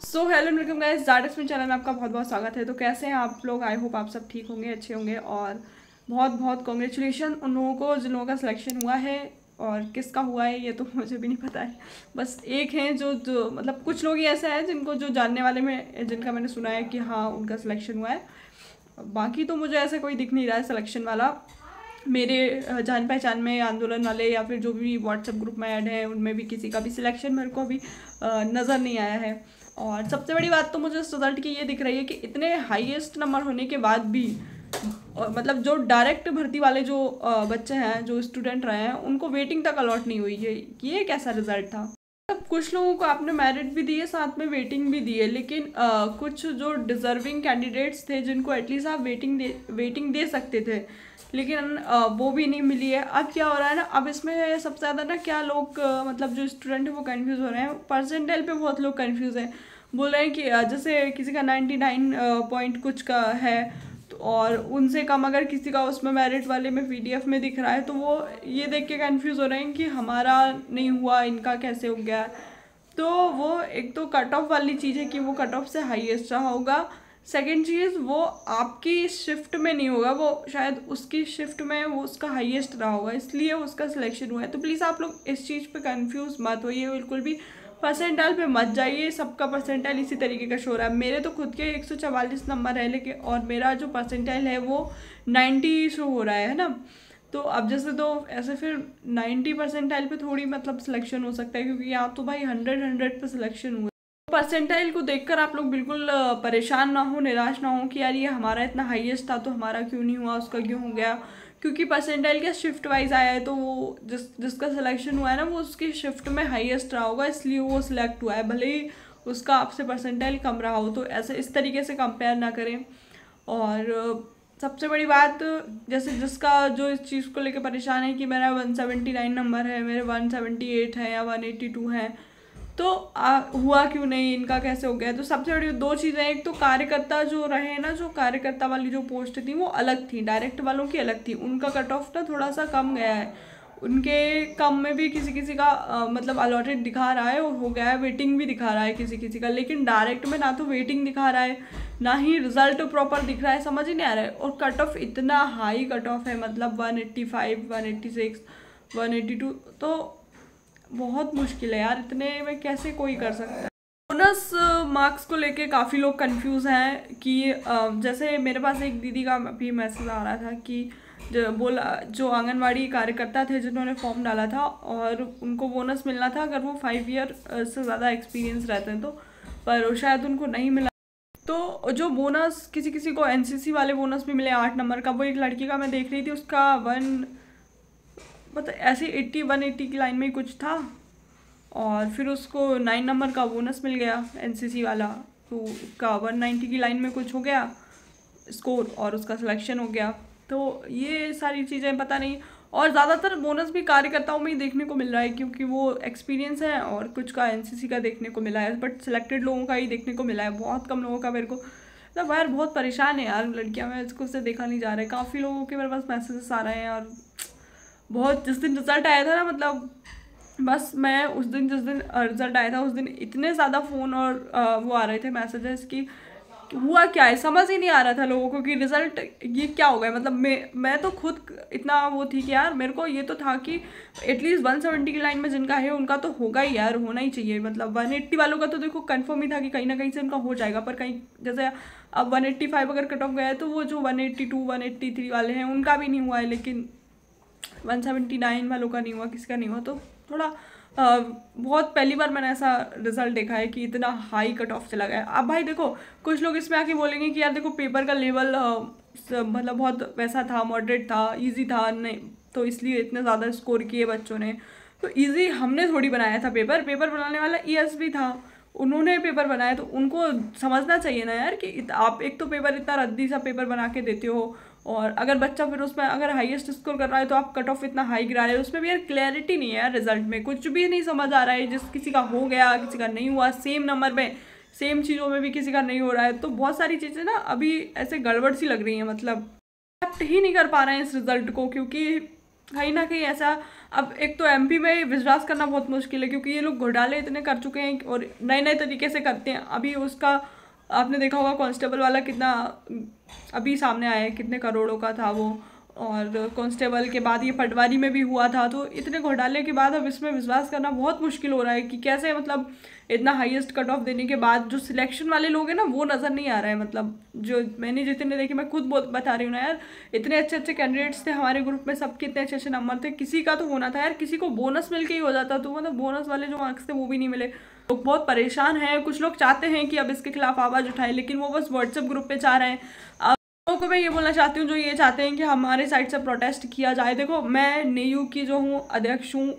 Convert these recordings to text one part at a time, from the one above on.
So hello welcome guys, जाडेक्स में channel में आपका बहुत बहुत स्वागत है। तो कैसे हैं आप लोग? आई होप आप सब ठीक होंगे, अच्छे होंगे। और बहुत बहुत कॉन्ग्रेचुलेशन उन लोगों को जिन लोगों का सिलेक्शन हुआ है। और किसका हुआ है ये तो मुझे भी नहीं पता है। बस एक हैं जो मतलब कुछ लोग ही ऐसे हैं जिनको जो जानने वाले में जिनका मैंने सुना है कि हाँ उनका सिलेक्शन हुआ है। बाकी तो मुझे ऐसा कोई दिख नहीं रहा है सिलेक्शन वाला। मेरे जान पहचान में आंदोलन वाले या फिर जो भी व्हाट्सएप ग्रुप में ऐड है उनमें भी किसी का भी सिलेक्शन मेरे को अभी नज़र नहीं आया है। और सबसे बड़ी बात तो मुझे इस रिज़ल्ट की ये दिख रही है कि इतने हाईएस्ट नंबर होने के बाद भी मतलब जो डायरेक्ट भर्ती वाले जो बच्चे हैं, जो स्टूडेंट रहे हैं, उनको वेटिंग तक अलॉट नहीं हुई है। ये कैसा रिजल्ट था? कुछ लोगों को आपने मेरिट भी दी है, साथ में वेटिंग भी दी है, लेकिन कुछ जो डिजर्विंग कैंडिडेट्स थे जिनको एटलीस्ट आप वेटिंग दे सकते थे, लेकिन वो भी नहीं मिली है। अब क्या हो रहा है ना, अब इसमें सबसे ज़्यादा ना क्या लोग मतलब जो स्टूडेंट है वो कंफ्यूज हो रहे हैं। परसेंटाइल पे बहुत लोग कंफ्यूज हैं। बोल रहे हैं कि जैसे किसी का 99 पॉइंट कुछ का है तो और उनसे कम अगर किसी का उसमें मेरिट वाले में पीडीएफ में दिख रहा है तो वो ये देख के कंफ्यूज हो रहे हैं कि हमारा नहीं हुआ, इनका कैसे हो गया। तो वो एक तो कट ऑफ वाली चीज़ है कि वो कट ऑफ से हाईएस्ट रहा होगा। सेकेंड चीज़, वो आपकी शिफ्ट में नहीं होगा, वो शायद उसकी शिफ्ट में वो उसका हाईएस्ट रहा होगा, इसलिए उसका सिलेक्शन हुआ है। तो प्लीज़ आप लोग इस चीज़ पे कंफ्यूज मत होइए बिल्कुल भी। परसेंटाइल पे मत जाइए, सबका परसेंटाइल इसी तरीके का शो रहा है। मेरे तो खुद के 144 नंबर है, लेकिन और मेरा जो परसेंटाइल है वो 90 शो हो रहा है ना। तो अब जैसे तो ऐसे फिर 90 परसेंटाइल पे थोड़ी मतलब सिलेक्शन हो सकता है, क्योंकि आप तो भाई 100 पे सिलेक्शन हुए। परसेंटाइल को देखकर आप लोग बिल्कुल परेशान ना हो, निराश ना हो कि यार ये हमारा इतना हाईएस्ट था तो हमारा क्यों नहीं हुआ, उसका क्यों हो गया। क्योंकि परसेंटाइल क्या शिफ्ट वाइज आया है, तो वो जिसका सिलेक्शन हुआ है ना वो उसकी शिफ्ट में हाईएस्ट रहा होगा, इसलिए वो सिलेक्ट हुआ है, भले ही उसका आपसे परसेंटाइल कम रहा हो। तो ऐसे इस तरीके से कंपेयर ना करें। और सबसे बड़ी बात, जैसे जिसका जो इस चीज़ को लेकर परेशान है कि मेरा 179 नंबर है, मेरे 178 है या 182 है, तो हुआ क्यों नहीं, इनका कैसे हो गया। तो सबसे बड़ी दो चीज़ें, एक तो कार्यकर्ता जो रहे ना, जो कार्यकर्ता वाली जो पोस्ट थी वो अलग थी, डायरेक्ट वालों की अलग थी, उनका कट ऑफ ना थोड़ा सा कम गया है। उनके कम में भी किसी किसी का मतलब अलॉटेड दिखा रहा है और हो गया है, वेटिंग भी दिखा रहा है किसी किसी का, लेकिन डायरेक्ट में ना तो वेटिंग दिखा रहा है ना ही रिजल्ट प्रॉपर दिख रहा है, समझ ही नहीं आ रहा है। और कट ऑफ इतना हाई कट ऑफ है, मतलब 185, 186, 182, तो बहुत मुश्किल है यार, इतने में कैसे कोई कर सकता है। बोनस मार्क्स को लेके काफ़ी लोग कंफ्यूज हैं कि जैसे मेरे पास एक दीदी का भी मैसेज आ रहा था कि जो आंगनवाड़ी कार्यकर्ता थे जिन्होंने फॉर्म डाला था और उनको बोनस मिलना था अगर वो 5 ईयर से ज़्यादा एक्सपीरियंस रहते हैं तो, पर शायद उनको नहीं मिला। तो जो बोनस किसी किसी को एनसीसी वाले बोनस भी मिले 8 नंबर का, वो एक लड़की का मैं देख रही थी, उसका मतलब ऐसे 180 की लाइन में ही कुछ था, और फिर उसको 9 नंबर का बोनस मिल गया एनसीसी वाला, तो उसका 190 की लाइन में कुछ हो गया स्कोर और उसका सिलेक्शन हो गया। तो ये सारी चीज़ें पता नहीं। और ज़्यादातर बोनस भी कार्यकर्ताओं में ही देखने को मिल रहा है, क्योंकि वो एक्सपीरियंस है, और कुछ का एनसीसी का देखने को मिला है, बट सिलेक्टेड लोगों का ही देखने को मिला है, बहुत कम लोगों का। मेरे को मतलब यार बहुत परेशान है यार लड़कियां, मैं इसको से देखा नहीं जा रहा है। काफ़ी लोगों के मेरे पास मैसेजेस आ रहे हैं, और बहुत जिस दिन रिज़ल्ट आया था ना, मतलब बस मैं उस दिन जिस दिन रिज़ल्ट आया था उस दिन इतने ज़्यादा फ़ोन और वो आ रहे थे मैसेजेस कि हुआ क्या है, समझ ही नहीं आ रहा था लोगों को कि रिज़ल्ट ये क्या हो गया। मतलब मैं तो खुद इतना वो थी कि यार मेरे को ये तो था कि एटलीस्ट 170 की लाइन में जिनका है उनका तो होगा ही यार, होना ही चाहिए। मतलब 180 वालों का तो देखो कंफर्म ही था कि कहीं ना कहीं से उनका हो जाएगा, पर कहीं जैसे अब 185 अगर कट ऑफ गया है तो वो जो 182 183 वाले हैं उनका भी नहीं हुआ है, लेकिन 179 वालों का नहीं हुआ, किसी का नहीं हुआ। तो थोड़ा बहुत पहली बार मैंने ऐसा रिजल्ट देखा है कि इतना हाई कट ऑफ चला गया। अब भाई देखो, कुछ लोग इसमें आके बोलेंगे कि यार देखो पेपर का लेवल मतलब बहुत वैसा था, मॉडरेट था, इजी था, नहीं तो इसलिए इतने ज़्यादा स्कोर किए बच्चों ने। तो इजी हमने थोड़ी बनाया था पेपर, पेपर बनाने वाला ईएसवी था, उन्होंने पेपर बनाया, तो उनको समझना चाहिए ना यार कि आप एक तो पेपर इतना रद्दी सा पेपर बना के देते हो, और अगर बच्चा फिर उसमें अगर हाईएस्ट स्कोर कर रहा है तो आप कट ऑफ इतना हाई गिरा रहे हो, उसमें भी यार क्लैरिटी नहीं है यार, रिजल्ट में कुछ भी नहीं समझ आ रहा है। जिस किसी का हो गया, किसी का नहीं हुआ, सेम नंबर में सेम चीज़ों में भी किसी का नहीं हो रहा है, तो बहुत सारी चीज़ें ना अभी ऐसे गड़बड़ सी लग रही हैं। मतलब एक्सेप्ट ही नहीं कर पा रहे हैं इस रिजल्ट को, क्योंकि कहीं ना कहीं ऐसा, अब एक तो एमपी में विश्वास करना बहुत मुश्किल है क्योंकि ये लोग घोटाले इतने कर चुके हैं और नए नए तरीके से करते हैं। अभी उसका आपने देखा होगा कांस्टेबल वाला कितना अभी सामने आया है, कितने करोड़ों का था वो, और कांस्टेबल के बाद ये पटवारी में भी हुआ था। तो इतने घोटाले के बाद अब इसमें विश्वास करना बहुत मुश्किल हो रहा है कि कैसे मतलब इतना हाईएस्ट कट ऑफ देने के बाद जो सिलेक्शन वाले लोग हैं ना वो नज़र नहीं आ रहा है। मतलब जो मैंने जितने देखे, मैं खुद बता रही हूँ ना यार, इतने अच्छे अच्छे कैंडिडेट्स थे हमारे ग्रुप में, सबके इतने अच्छे अच्छे नंबर थे, किसी का तो होना था यार, किसी को बोनस मिल के ही हो जाता, तो मतलब बोनस वाले जो मार्क्स थे वो भी नहीं मिले। लोग बहुत परेशान हैं। कुछ लोग चाहते हैं कि अब इसके खिलाफ आवाज़ उठाए, लेकिन वो बस व्हाट्सएप ग्रुप पे चाह रहे हैं। लोगों को मैं ये बोलना चाहती हूँ जो ये चाहते हैं कि हमारे साइड से प्रोटेस्ट किया जाए। देखो, मैं नेयू की जो हूँ अध्यक्ष हूँ,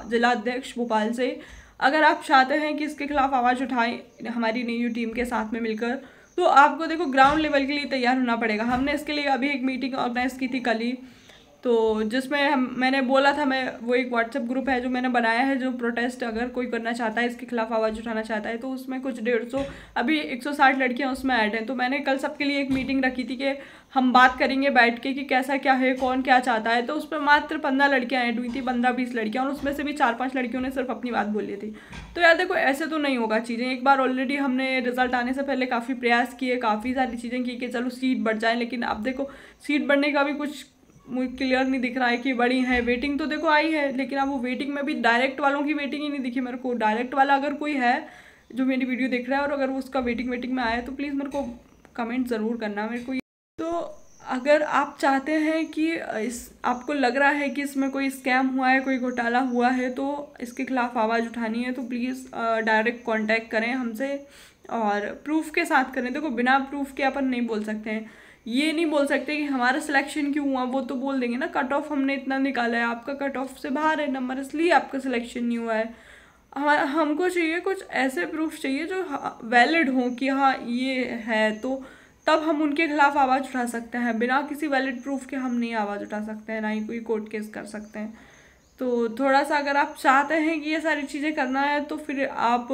जिला अध्यक्ष भोपाल से। अगर आप चाहते हैं कि इसके खिलाफ आवाज़ उठाएं हमारी नेयू टीम के साथ में मिलकर, तो आपको देखो ग्राउंड लेवल के लिए तैयार होना पड़ेगा। हमने इसके लिए अभी एक मीटिंग ऑर्गेनाइज़ की थी कल ही, तो जिसमें मैंने बोला था, मैं वो एक व्हाट्सएप ग्रुप है जो मैंने बनाया है, जो प्रोटेस्ट अगर कोई करना चाहता है, इसके खिलाफ आवाज़ उठाना चाहता है, तो उसमें कुछ 150 अभी 160 लड़कियां उसमें ऐड हैं। तो मैंने कल सबके लिए एक मीटिंग रखी थी कि हम बात करेंगे बैठ के कि कैसा क्या है, कौन क्या चाहता है। तो उसमें मात्र 15 लड़कियाँ ऐड हुई थी, 15-20 लड़कियाँ, और उसमें से भी 4-5 लड़कियों ने सिर्फ अपनी बात बोली थी। तो यार देखो, ऐसे तो नहीं होगा चीज़ें। एक बार ऑलरेडी हमने रिजल्ट आने से पहले काफ़ी प्रयास किए, काफ़ी सारी चीज़ें की कि चलो सीट बढ़ जाए, लेकिन अब देखो सीट बढ़ने का भी कुछ मुझे क्लियर नहीं दिख रहा है कि बड़ी है। वेटिंग तो देखो आई है, लेकिन अब वो वेटिंग में भी डायरेक्ट वालों की वेटिंग ही नहीं दिखी मेरे को। डायरेक्ट वाला अगर कोई है जो मेरी वीडियो देख रहा है और अगर वो उसका वेटिंग में आया तो प्लीज़ मेरे को कमेंट ज़रूर करना मेरे को। तो अगर आप चाहते हैं कि आपको लग रहा है कि इसमें कोई स्कैम हुआ है, कोई घोटाला हुआ है, तो इसके खिलाफ आवाज़ उठानी है, तो प्लीज़ डायरेक्ट कांटेक्ट करें हमसे और प्रूफ के साथ करें। देखो, बिना प्रूफ के अपन नहीं बोल सकते हैं, ये नहीं बोल सकते कि हमारा सिलेक्शन क्यों हुआ। वो तो बोल देंगे ना, कट ऑफ हमने इतना निकाला है, आपका कट ऑफ से बाहर है नंबर, इसलिए आपका सिलेक्शन नहीं हुआ है। हमको चाहिए कुछ ऐसे प्रूफ चाहिए जो वैलिड हो कि हाँ ये है, तो तब हम उनके खिलाफ आवाज़ उठा सकते हैं। बिना किसी वैलिड प्रूफ के हम नहीं आवाज़ उठा सकते हैं, ना ही कोई कोर्ट केस कर सकते हैं। तो थोड़ा सा अगर आप चाहते हैं कि ये सारी चीज़ें करना है तो फिर आप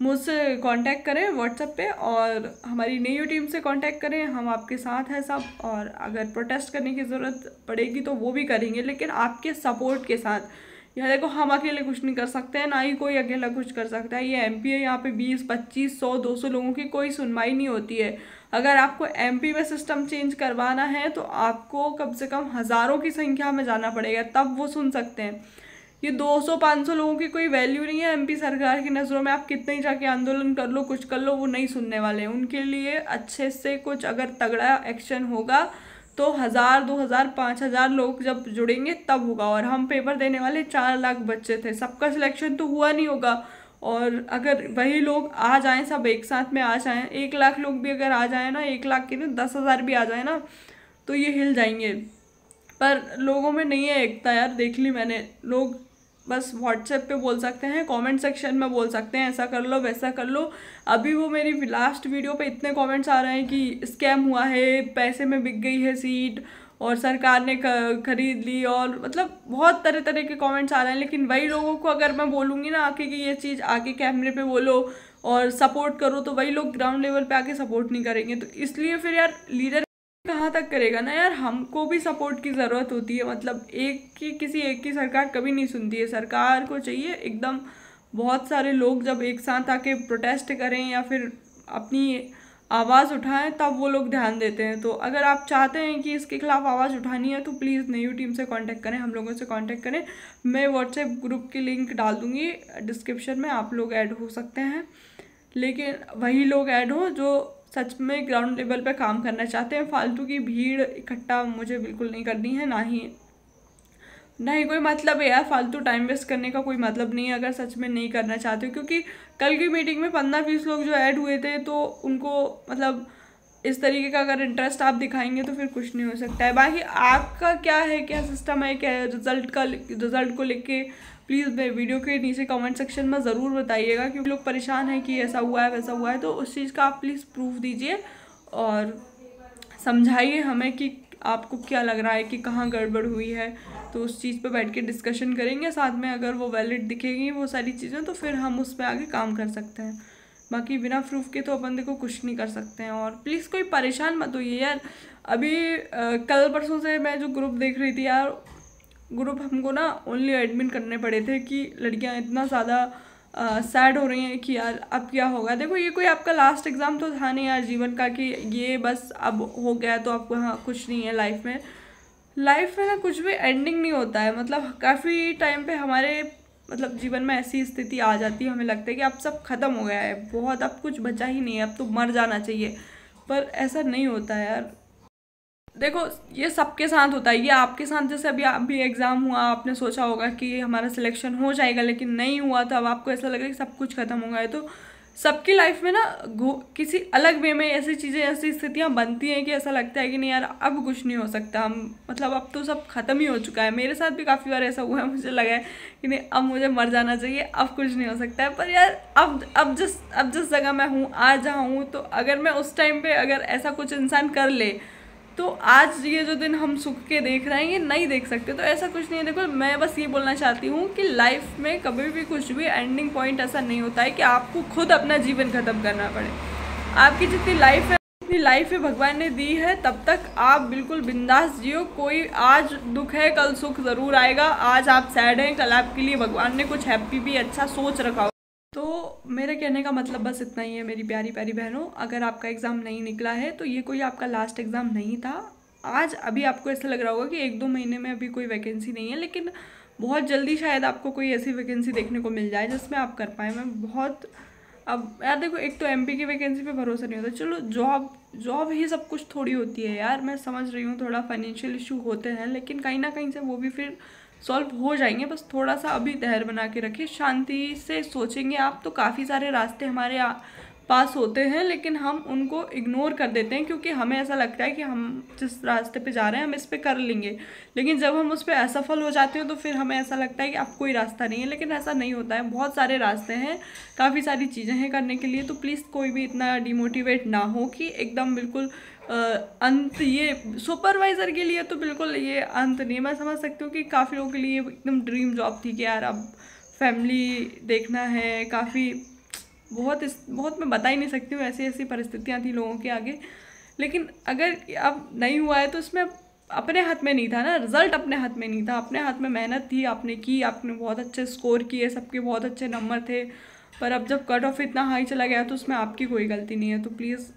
मुझसे कांटेक्ट करें व्हाट्सएप पे, और हमारी नेयू टीम से कांटेक्ट करें, हम आपके साथ हैं सब। और अगर प्रोटेस्ट करने की ज़रूरत पड़ेगी तो वो भी करेंगे, लेकिन आपके सपोर्ट के साथ। यहाँ देखो, हम अकेले कुछ नहीं कर सकते हैं, ना ही कोई अकेला कुछ कर सकता है। ये एमपी है, यहाँ पे 20, 25, 100, 200 लोगों की कोई सुनवाई नहीं होती है। अगर आपको एमपी में सिस्टम चेंज करवाना है तो आपको कम से कम हज़ारों की संख्या में जाना पड़ेगा, तब वो सुन सकते हैं। ये 200-500 लोगों की कोई वैल्यू नहीं है एमपी सरकार की नज़रों में। आप कितने ही जाके आंदोलन कर लो, कुछ कर लो, वो नहीं सुनने वाले हैं। उनके लिए अच्छे से कुछ अगर तगड़ा एक्शन होगा तो 1000, 2000, 5000 लोग जब जुड़ेंगे तब होगा। और हम पेपर देने वाले 4 लाख बच्चे थे, सबका सिलेक्शन तो हुआ नहीं होगा। और अगर वही लोग आ जाएं, सब एक साथ में आ जाएं, 1 लाख लोग भी अगर आ जाएं ना, 1 लाख के नहीं 10,000 भी आ जाए ना, तो ये हिल जाएंगे। पर लोगों में नहीं है एकता यार, देख ली मैंने। लोग बस व्हाट्सएप पे बोल सकते हैं, कमेंट सेक्शन में बोल सकते हैं ऐसा कर लो वैसा कर लो। अभी वो मेरी लास्ट वीडियो पे इतने कमेंट्स आ रहे हैं कि स्कैम हुआ है, पैसे में बिक गई है सीट, और सरकार ने खरीद ली, और मतलब बहुत तरह तरह के कमेंट्स आ रहे हैं। लेकिन वही लोगों को अगर मैं बोलूँगी ना आके कि ये चीज़ आके कैमरे पे बोलो और सपोर्ट करो, तो वही लोग ग्राउंड लेवल पे आके सपोर्ट नहीं करेंगे। तो इसलिए फिर यार लीडर कहाँ तक करेगा ना यार, हमको भी सपोर्ट की ज़रूरत होती है। मतलब किसी एक की सरकार कभी नहीं सुनती है। सरकार को चाहिए एकदम बहुत सारे लोग जब एक साथ आके प्रोटेस्ट करें या फिर अपनी आवाज़ उठाएं, तब वो लोग ध्यान देते हैं। तो अगर आप चाहते हैं कि इसके खिलाफ आवाज़ उठानी है तो प्लीज़ नेयू टीम से कांटेक्ट करें, हम लोगों से कांटेक्ट करें। मैं व्हाट्सएप ग्रुप की लिंक डाल दूँगी डिस्क्रिप्शन में, आप लोग ऐड हो सकते हैं। लेकिन वही लोग ऐड हो जो सच में ग्राउंड लेवल पे काम करना चाहते हैं। फालतू की भीड़ इकट्ठा मुझे बिल्कुल नहीं करनी है, ना ही कोई मतलब है यार। फालतू टाइम वेस्ट करने का कोई मतलब नहीं है अगर सच में नहीं करना चाहते हो। क्योंकि कल की मीटिंग में 15-20 लोग जो ऐड हुए थे, तो उनको मतलब इस तरीके का अगर इंटरेस्ट आप दिखाएंगे तो फिर कुछ नहीं हो सकता है। बाकी आपका क्या है, क्या सिस्टम है, क्या रिजल्ट को लेके प्लीज़ वीडियो के नीचे कमेंट सेक्शन में ज़रूर बताइएगा। क्योंकि लोग परेशान हैं कि ऐसा हुआ है वैसा हुआ है, तो उस चीज़ का आप प्लीज़ प्रूफ दीजिए और समझाइए हमें कि आपको क्या लग रहा है कि कहाँ गड़बड़ हुई है। तो उस चीज़ पे बैठ के डिस्कशन करेंगे साथ में। अगर वो वैलिड दिखेगी वो सारी चीज़ें, तो फिर हम उस पर आगे काम कर सकते हैं। बाकी बिना प्रूफ के तो अपन देखो कुछ नहीं कर सकते हैं। और प्लीज़ कोई परेशान मत होइए यार। अभी कल परसों से मैं जो ग्रुप देख रही थी यार, ग्रुप हमको ना ओनली एडमिन करने पड़े थे कि लड़कियां इतना ज़्यादा सैड हो रही हैं कि यार अब क्या होगा। देखो ये कोई आपका लास्ट एग्ज़ाम तो था नहीं यार जीवन का कि ये बस अब हो गया तो आपको हाँ कुछ नहीं है लाइफ में। लाइफ में ना कुछ भी एंडिंग नहीं होता है, मतलब काफ़ी टाइम पे हमारे मतलब जीवन में ऐसी स्थिति आ जाती है, हमें लगता है कि अब सब खत्म हो गया है, बहुत अब कुछ बचा ही नहीं है, अब तो मर जाना चाहिए। पर ऐसा नहीं होता है यार। देखो ये सबके साथ होता है, ये आपके साथ जैसे अभी एग्ज़ाम हुआ, आपने सोचा होगा कि हमारा सिलेक्शन हो जाएगा लेकिन नहीं हुआ, तो अब आपको ऐसा लग रहा है कि सब कुछ खत्म हो गया है। तो सबकी लाइफ में ना किसी अलग वे में ऐसी चीज़ें, ऐसी स्थितियाँ बनती हैं कि ऐसा लगता है कि नहीं यार अब कुछ नहीं हो सकता, हम मतलब अब तो सब खत्म ही हो चुका है। मेरे साथ भी काफ़ी बार ऐसा हुआ है, मुझे लगा है कि नहीं अब मुझे मर जाना चाहिए, अब कुछ नहीं हो सकता है। पर यार अब जिस जगह मैं हूँ, आज जहाँ हूँ, तो अगर मैं उस टाइम पे अगर ऐसा कुछ इंसान कर ले तो आज ये जो दिन हम सुख के देख रहे हैं ये नहीं देख सकते। तो ऐसा कुछ नहीं है। देखो मैं बस ये बोलना चाहती हूँ कि लाइफ में कभी भी कुछ भी एंडिंग पॉइंट ऐसा नहीं होता है कि आपको खुद अपना जीवन ख़त्म करना पड़े। आपकी जितनी लाइफ है भगवान ने दी है, तब तक आप बिल्कुल बिंदास जियो। कोई आज दुख है कल सुख ज़रूर आएगा। आज आप सैड हैं, कल आपके लिए भगवान ने कुछ हैप्पी भी अच्छा सोच रखा हो। तो मेरे कहने का मतलब बस इतना ही है मेरी प्यारी प्यारी बहनों। अगर आपका एग्ज़ाम नहीं निकला है तो ये कोई आपका लास्ट एग्ज़ाम नहीं था। आज अभी आपको ऐसा लग रहा होगा कि 1-2 महीने में अभी कोई वैकेंसी नहीं है, लेकिन बहुत जल्दी शायद आपको कोई ऐसी वैकेंसी देखने को मिल जाए जिसमें आप कर पाएँ। मैं बहुत अब यार देखो, एक तो एमपी की वैकेंसी पे भरोसा नहीं होता। चलो जॉब ही सब कुछ थोड़ी होती है यार, मैं समझ रही हूँ थोड़ा फाइनेंशियल इशू होते हैं, लेकिन कहीं ना कहीं से वो भी फिर सॉल्व हो जाएंगे। बस थोड़ा सा अभी धैर्य बना के रखिए, शांति से सोचेंगे आप तो काफ़ी सारे रास्ते हमारे पास होते हैं, लेकिन हम उनको इग्नोर कर देते हैं क्योंकि हमें ऐसा लगता है कि हम जिस रास्ते पे जा रहे हैं हम इस पे कर लेंगे। लेकिन जब हम उस पर असफल हो जाते हैं तो फिर हमें ऐसा लगता है कि अब कोई रास्ता नहीं है, लेकिन ऐसा नहीं होता है। बहुत सारे रास्ते हैं, काफ़ी सारी चीज़ें हैं करने के लिए। तो प्लीज़ कोई भी इतना डिमोटिवेट ना हो कि एकदम बिल्कुल अंत। ये सुपरवाइज़र के लिए तो बिल्कुल ये अंत नहीं। मैं समझ सकती हूँ कि काफ़ी लोगों के लिए एकदम ड्रीम जॉब थी कि यार अब फैमिली देखना है, काफ़ी बहुत मैं बता ही नहीं सकती हूँ, ऐसी ऐसी परिस्थितियाँ थी लोगों के आगे। लेकिन अगर अब नहीं हुआ है तो इसमें अपने हाथ में नहीं था ना, रिजल्ट अपने हाथ में नहीं था, अपने हाथ में मेहनत थी, आपने की, आपने बहुत अच्छे स्कोर किए, सबके बहुत अच्छे नंबर थे। पर अब जब कट ऑफ इतना हाई चला गया तो उसमें आपकी कोई गलती नहीं है। तो प्लीज़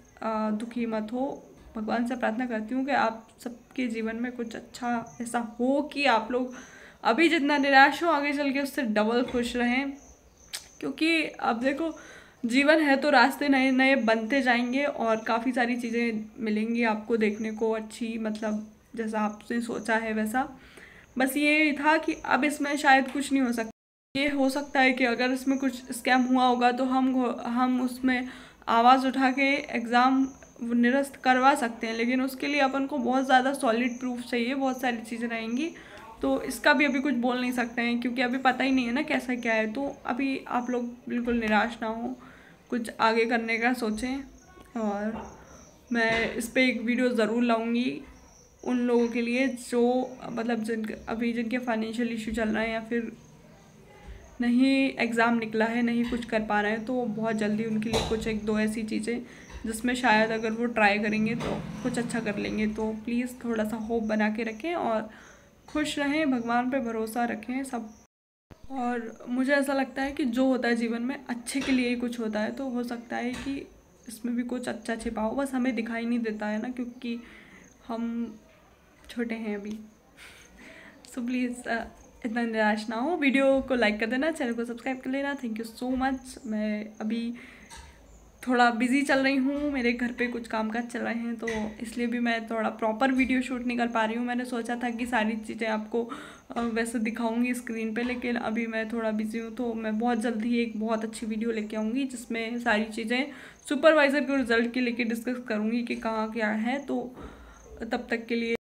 दुखी मत हो। भगवान से प्रार्थना करती हूँ कि आप सबके जीवन में कुछ अच्छा ऐसा हो कि आप लोग अभी जितना निराश हो आगे चल के उससे डबल खुश रहें। क्योंकि अब देखो जीवन है तो रास्ते नए नए बनते जाएंगे और काफ़ी सारी चीज़ें मिलेंगी आपको देखने को अच्छी, मतलब जैसा आपने सोचा है वैसा। बस ये था कि अब इसमें शायद कुछ नहीं हो सकता। ये हो सकता है कि अगर इसमें कुछ स्कैम हुआ होगा तो हम उसमें आवाज़ उठा के एग्ज़ाम निरस्त करवा सकते हैं, लेकिन उसके लिए अपन को बहुत ज़्यादा सॉलिड प्रूफ चाहिए, बहुत सारी चीज़ें रहेंगी। तो इसका भी अभी कुछ बोल नहीं सकते हैं क्योंकि अभी पता ही नहीं है ना कैसा क्या है। तो अभी आप लोग बिल्कुल निराश ना हो, कुछ आगे करने का सोचें। और मैं इस पर एक वीडियो ज़रूर लाऊंगी उन लोगों के लिए जो मतलब जिनके फाइनेंशियल इशू चल रहे हैं या फिर नहीं एग्ज़ाम निकला है, नहीं कुछ कर पा रहे हैं, तो बहुत जल्दी उनके लिए कुछ 1-2 ऐसी चीज़ें जिसमें शायद अगर वो ट्राई करेंगे तो कुछ अच्छा कर लेंगे। तो प्लीज़ थोड़ा सा होप बना के रखें और खुश रहें, भगवान पे भरोसा रखें सब। और मुझे ऐसा लगता है कि जो होता है जीवन में अच्छे के लिए ही कुछ होता है, तो हो सकता है कि इसमें भी कुछ अच्छा छिपा हो, बस हमें दिखाई नहीं देता है ना क्योंकि हम छोटे हैं अभी। सो प्लीज़ इतना निराश ना हो। वीडियो को लाइक कर देना, चैनल को सब्सक्राइब कर लेना। Thank you so much. मैं अभी थोड़ा बिज़ी चल रही हूँ, मेरे घर पे कुछ कामकाज चल रहे हैं, तो इसलिए भी मैं थोड़ा प्रॉपर वीडियो शूट नहीं कर पा रही हूँ। मैंने सोचा था कि सारी चीज़ें आपको वैसे दिखाऊंगी स्क्रीन पे, लेकिन अभी मैं थोड़ा बिज़ी हूँ। तो मैं बहुत जल्दी एक बहुत अच्छी वीडियो लेके आऊँगी जिसमें सारी चीज़ें सुपरवाइज़र के रिज़ल्ट के लेके डिस्कस करूँगी कि कहाँ क्या है। तो तब तक के लिए